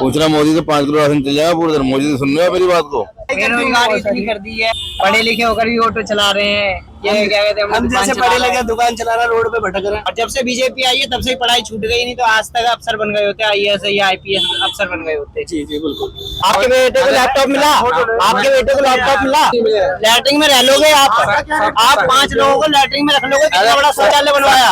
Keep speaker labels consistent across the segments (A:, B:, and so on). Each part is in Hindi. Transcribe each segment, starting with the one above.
A: पूछ रहा मोदी से 5 किलो राशन चल जाएगा पूरे दिन। मोदी से सुन रहे हो मेरी बात को?
B: बेरोजगारी इतनी कर दी है, पढ़े लिखे होकर भी ऑटो चला रहे हैं। ये क्या कहते हैं,
C: हम जैसे पढ़े लिखे दुकान चला रहा रोड पे भटक रहे हैं।
B: और जब से बीजेपी आई है तब से ही पढ़ाई छूट गई, नहीं तो आज तक अफसर बन गए होते, IAS या IPS अफसर बन गए होते।
C: जी जी बिल्कुल।
B: आपके बेटे को लैपटॉप मिला, आपके बेटे को लैपटॉप मिला, लैटरिन में रह लोगे आप 5 लोगों को लैटरिन में रख लोगे। कितना बड़ा शौचालय बनवाया,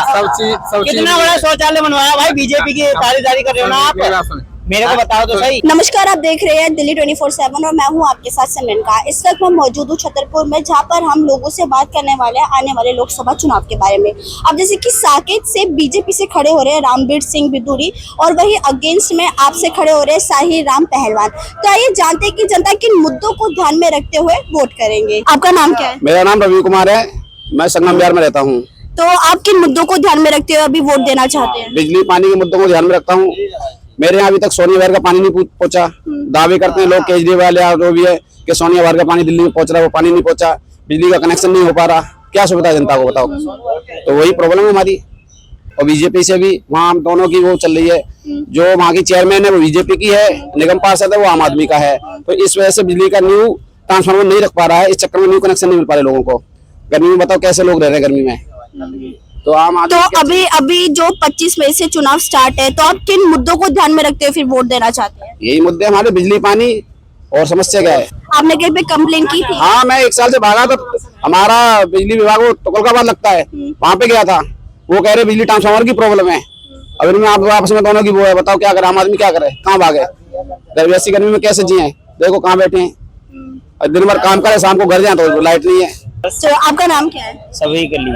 B: कितना बड़ा शौचालय बनवाया भाई। बीजेपी की तारीदारी कर रहे हो ना आप, मेरे को बताओ तो सही।
D: नमस्कार, आप देख रहे हैं दिल्ली 24/7 और मैं हूं आपके साथ सिमरन। इस वक्त मैं मौजूद हूं छतरपुर में, जहां पर हम लोगों से बात करने वाले हैं आने वाले लोकसभा चुनाव के बारे में। अब जैसे कि साकेत से बीजेपी से खड़े हो रहे हैं रामबीर सिंह बिदूरी और वही अगेंस्ट में आपसे खड़े हो रहे हैं साहिल राम पहलवान। तो आइए जानते हैं कि जनता किन मुद्दों को ध्यान में रखते हुए वोट करेंगे। आपका नाम क्या है?
E: मेरा नाम रवि कुमार है, मैं संगम बिहार में रहता हूँ।
D: तो आप किन मुद्दों को ध्यान में रखते हुए अभी वोट देना चाहते हैं?
E: बिजली पानी के मुद्दों को ध्यान में रखता हूँ। मेरे यहाँ अभी तक सोनिया वायर का पानी नहीं पहुंचा। दावे करते हैं लोग केजरीवाल या जो भी है कि सोनिया वायर का पानी दिल्ली में पहुंच रहा है, वो पानी नहीं पहुंचा। बिजली का कनेक्शन नहीं हो पा रहा। क्या सुविधा जनता को बताओ? तो वही प्रॉब्लम है हमारी। और बीजेपी से भी वहाँ दोनों की वो चल रही है। जो वहाँ की चेयरमैन है वो बीजेपी की है, निगम पार्षद है वो आम आदमी का है। तो इस वजह से बिजली का न्यू ट्रांसफार्मर नहीं रख पा रहा है। इस चक्कर में न्यू कनेक्शन नहीं मिल पा रहे लोगों को। गर्मी में बताओ कैसे लोग रह रहे हैं गर्मी में। तो
D: अभी जो 25 मई से चुनाव स्टार्ट है, तो आप किन मुद्दों को ध्यान में रखते हुए फिर वोट देना चाहते हैं?
E: यही मुद्दे हमारे, बिजली पानी। और समस्या क्या है?
D: आपने कहीं पे कंप्लेन की थी?
E: हाँ, मैं 1 साल से भागा था। हमारा बिजली विभाग वो तुगलकाबाद लगता है, वहाँ पे गया था। वो कह रहे बिजली ट्रांसफार्मर की प्रॉब्लम है। अब इनमें आप आपस में दोनों की वो है। बताओ क्या करे आम आदमी, क्या करे? कहाँ भागे? वैसी गर्मी में कैसे जिए? देखो कहाँ बैठे हैं। दिन भर काम करे, शाम को घर जाए तो लाइट नहीं है।
D: तो आपका नाम क्या है?
B: सभी गली।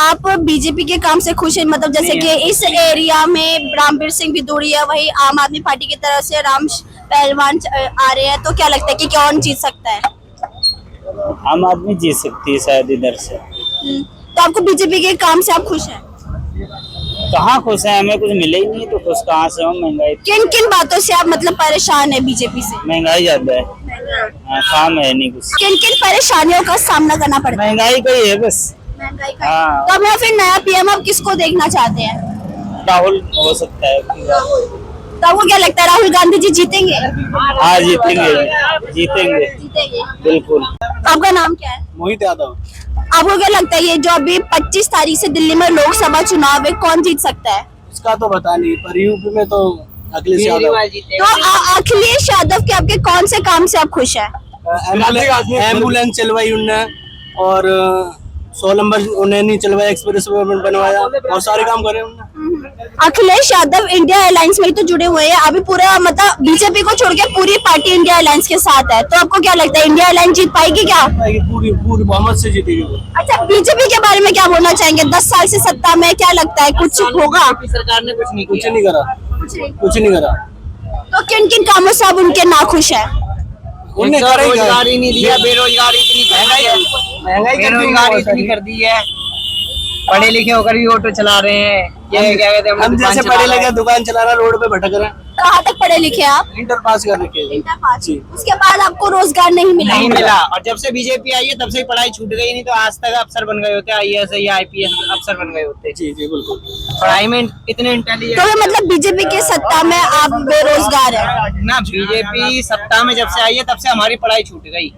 D: आप बीजेपी के काम से खुश हैं? मतलब जैसे कि इस एरिया में रामबीर सिंह बिदूरी है, वही आम आदमी पार्टी की तरफ से राम पहलवान आ रहे हैं, तो क्या लगता है कि कौन जीत सकता है?
B: आम आदमी जीत सकती है शायद इधर से।
D: तो आपको बीजेपी के काम से आप खुश हैं?
B: कहाँ खुश है, हमें कुछ मिले ही नहीं तो खुश कहाँ से हम। महंगाई,
D: किन किन बातों से आप मतलब परेशान है बीजेपी से?
B: महंगाई ज्यादा है, काम है नहीं कुछ।
D: किन किन परेशानियों का सामना करना पड़ता है?
B: महंगाई का ही है बस।
D: महंगाई का।
B: हाँ।
D: तो अब यहाँ फिर नया PM आप किसको देखना चाहते हैं?
B: राहुल हो सकता है।
D: तो आपको क्या लगता है राहुल गांधी जी जीतेंगे?
B: हाँ जीतेंगे, जीतेंगे
D: जीतेंगे
B: बिल्कुल।
D: आपका नाम क्या है?
C: मोहित यादव।
D: आपको क्या लगता है ये जो अभी 25 तारीख से दिल्ली में लोकसभा चुनाव है, कौन जीत सकता है?
C: इसका तो पता नहीं, पर यूपी में तो अखिलेश यादव।
D: तो अखिलेश यादव के आपके कौन से काम से आप खुश हैं?
C: एम्बुलेंस चलवाई उनने, और 100 नंबर उन्हें नहीं चलवाया, एक्सप्रेस बनवाया, और सारे काम करे उन्होंने।
D: अखिलेश यादव इंडिया अलायंस में ही तो जुड़े हुए हैं अभी। पूरा मतलब बीजेपी को छोड़ के पूरी पार्टी इंडिया अलायंस के साथ है। तो आपको क्या लगता है इंडिया अलायंस जीत पाएगी क्या?
C: पूरी बहुमत से जीतेगी वो।
D: अच्छा, बीजेपी के बारे में क्या बोलना चाहेंगे? 10 साल से सत्ता में, क्या लगता है कुछ होगा?
B: सरकार ने कुछ नहीं
C: करा, कुछ नहीं करा।
D: तो किन किन कामों से आप उनके नाखुश है?
C: उन्हें
B: रोजगारी नहीं दिया, बेरोजगारी इतनी कर दी है। पढ़े लिखे होकर भी ऑटो चला रहे हैं। ये क्या कहते हैं,
C: हम जैसे पढ़े लिखे दुकान चला रहा रोड पे भटक रहे हैं।
D: कहाँ तक पढ़े लिखे आप?
C: इंटर पास कर रखे हैं।
D: Inter pass. उसके बाद आपको रोजगार नहीं मिला?
B: और जब से बीजेपी आई है तब से ही पढ़ाई छूट गई, नहीं तो आज तक अफसर बन गए होते, IAS या IPS अफसर बन गए होते।
C: जी जी बिल्कुल।
B: पढ़ाई में इतने इंटेलिजेंट।
D: तो मतलब बीजेपी के सत्ता में आप बेरोजगार है
B: ना? बीजेपी सत्ता में जब से आई है तब से हमारी पढ़ाई छूट गई,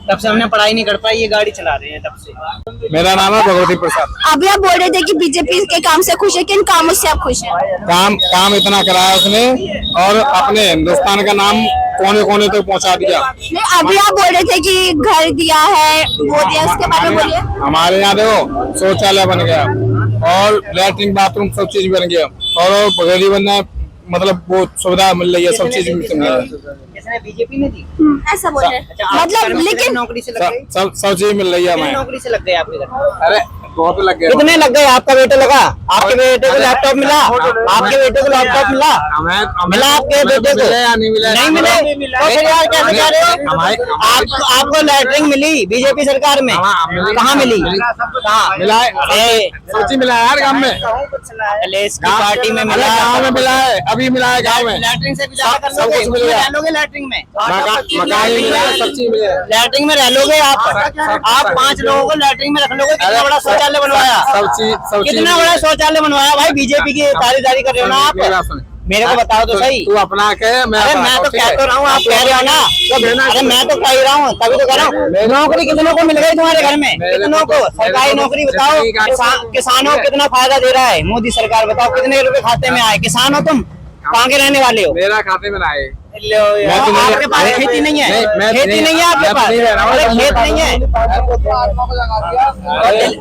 B: तब से हमने पढ़ाई नहीं कर पाई। ये गाड़ी चला रहे हैं तब से।
A: मेरा नाम है भगवती प्रसाद।
D: अभी आप बोल रहे थे कि बीजेपी के काम से खुश है, किन कामों से आप खुश हैं?
A: काम इतना कराया उसने और अपने हिंदुस्तान का नाम कोने कोने तक पहुंचा दिया।
D: नहीं, अभी आप बोल रहे थे कि घर दिया है, वो दिया, उसके बारे में बोलिए।
A: हमारे यहाँ देखो शौचालय बन गया और लैट्रिन बाथरूम सब चीज बन गया, और गरीबन ने मतलब वो सुविधा मिल रही है, सब चीज मिल रही है।
B: बीजेपी ने दी,
D: ऐसा बोल रहे हैं। मतलब लेकिन
B: नौकरी से लग गई,
A: सब चीज मिल रही है हमें।
B: नौकरी से लग गए आपके घर?
A: अरे बहुत लग गया।
B: कितने लग गए? आपका बेटे लगा? आपके बेटे को लैपटॉप मिला? आपके बेटे को लैपटॉप मिला? मिला आपके बेटे को?
A: नहीं मिला।
B: नहीं मिले तो फिर यार कैसे कह रहे हो? आपको लैटरिन मिली बीजेपी सरकार में? कहाँ मिली? कहाँ
A: मिला है? सच्ची मिला है यार गाँव में,
B: अखिलेश की पार्टी में मिला,
A: गाँव में मिला है, अभी मिला है गाँव में।
B: लैटरिन से गुजारा कर लोगे? रह लोगे लैटरिन में?
A: मकान मिला है, सब चीज मिला है।
B: लैटरिन में रह लोगे आप 5 लोगों को लैटरिन में रख लोगे। कितना बड़ा शौचालय बनवाया,
A: सब चीज
B: कितना बड़ा शौचालय बनवाया भाई। बीजेपी की तारीदारी कर रहे हो ना आप, मेरे को बताओ तो सही।
A: तू अपना कह,
B: अरे मैं तो कह तो रहा हूँ, आप कह रहे हो ना। अरे मैं तो कह ही रहा हूँ, तभी तो कह रहा हूँ। नौकरी कितनों को मिल गई तुम्हारे घर में? कितनों को सरकारी नौकरी बताओ? किसानों को कितना फायदा दे रहा है मोदी सरकार? बताओ कितने रुपए खाते में आए? किसान हो तुम? कहाँ के रहने वाले हो?
A: मेरा खाते में ना आए।
B: आपके पास खेती नहीं है? खेती नहीं है आपके पास? अरे खेत नहीं है?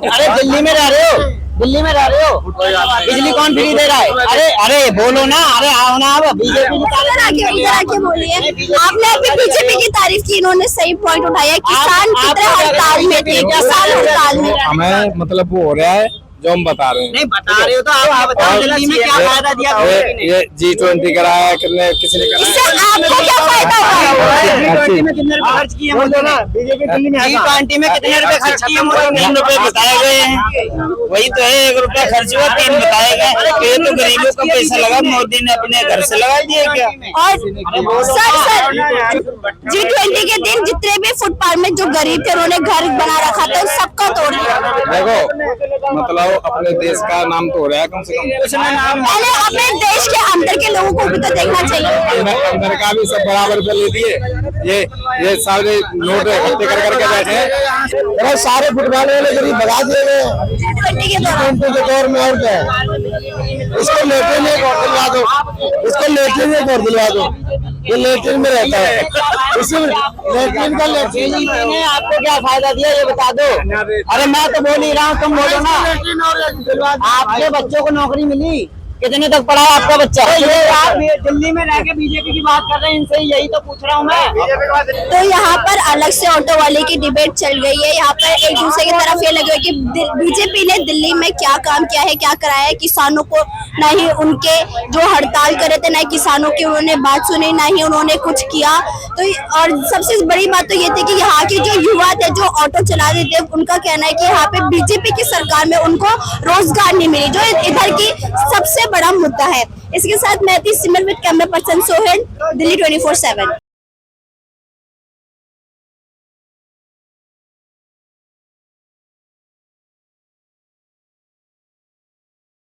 B: अरे दिल्ली में रह रहे हो, दिल्ली में रह रहे हो, बिजली कौन फ्री दे रहा है? अरे अरे बोलो ना, अरे आओ ना। अब बीजेपी
D: इधर आके बोलिए। आपने अभी बीजेपी की तारीफ की, इन्होंने सही पॉइंट उठाया। किसान कितने हड़ताल में थे, किसान हड़ताल में।
A: हमें मतलब वो हो रहा है जो हम बता रहे हैं।
B: नहीं बता रहे हो तो आप बताओ दिल्ली में क्या फायदा दिया?
A: ये G20 कराया, किसी ने कराया।
D: इससे आपको क्या फायदा हुआ?
B: G20 में कितने रुपए खर्च किए मोदी ने? बीजेपी G20 में कितने रुपए खर्च किए मोदी ने? 3 रुपए बताए गए हैं। वही तो है, 1 रुपया खर्च हुआ, 3 बताए गए। ये तो गरीबों का पैसा लगा, मोदी ने अपने घर से लगा दिया क्या?
D: और सर G20 के दिन जितने भी फुटपाथ में जो गरीब थे उन्होंने घर बना रखा था, सबका तोड़ दिया।
A: देखो मतलब अपने देश का नाम तो हो रहा है कम से कम।
D: पहले अपने देश के अंदर के लोगों को भी तो देखना चाहिए।
A: अंदर का भी सब बराबर पे ले दिए। ये सारे नोट इकट्ठे कर करके बैठे हैं। सारे फुटबॉल वाले गरीब भगा दिए गए
D: G20 के दौरान
A: के दौर में। और क्या है, इसको लेटरिन एक और दिलवा दो, इसको लेटरिन एक और दिलवा दो। ये लेटरिन में रहता है, इसी लेटरिन का लेटरिन
B: ने आपको क्या फायदा दिया ये बता दो। अरे मैं तो बोल ही रहा हूँ, तुम बोलो ना। आपके बच्चों को नौकरी मिली? कितने तक पढ़ा है आपका बच्चा? ये आप दिल्ली में रह के बीजेपी की बात कर रहे हैं, इनसे यही तो पूछ रहा हूँ मैं।
D: तो यहाँ पर अलग से ऑटो वाले की डिबेट चल गई है। यहाँ पर एक दूसरे की तरफ ये लगे कि बीजेपी ने दिल्ली में क्या काम किया है, क्या कराया है किसानों को। ना ही उनके जो हड़ताल करे थे, ना ही किसानों की उन्होंने बात सुनी, ना ही उन्होंने कुछ किया। तो और सबसे बड़ी बात तो ये थी कि यहाँ के जो युवा थे जो ऑटो चला रहे थे, उनका कहना है कि यहाँ पे बीजेपी की सरकार में उनको रोजगार नहीं मिली, जो इधर की सबसे बड़ा मुद्दा है। इसके साथ मैं थी Simar with camera person Sohail, Delhi 24/7।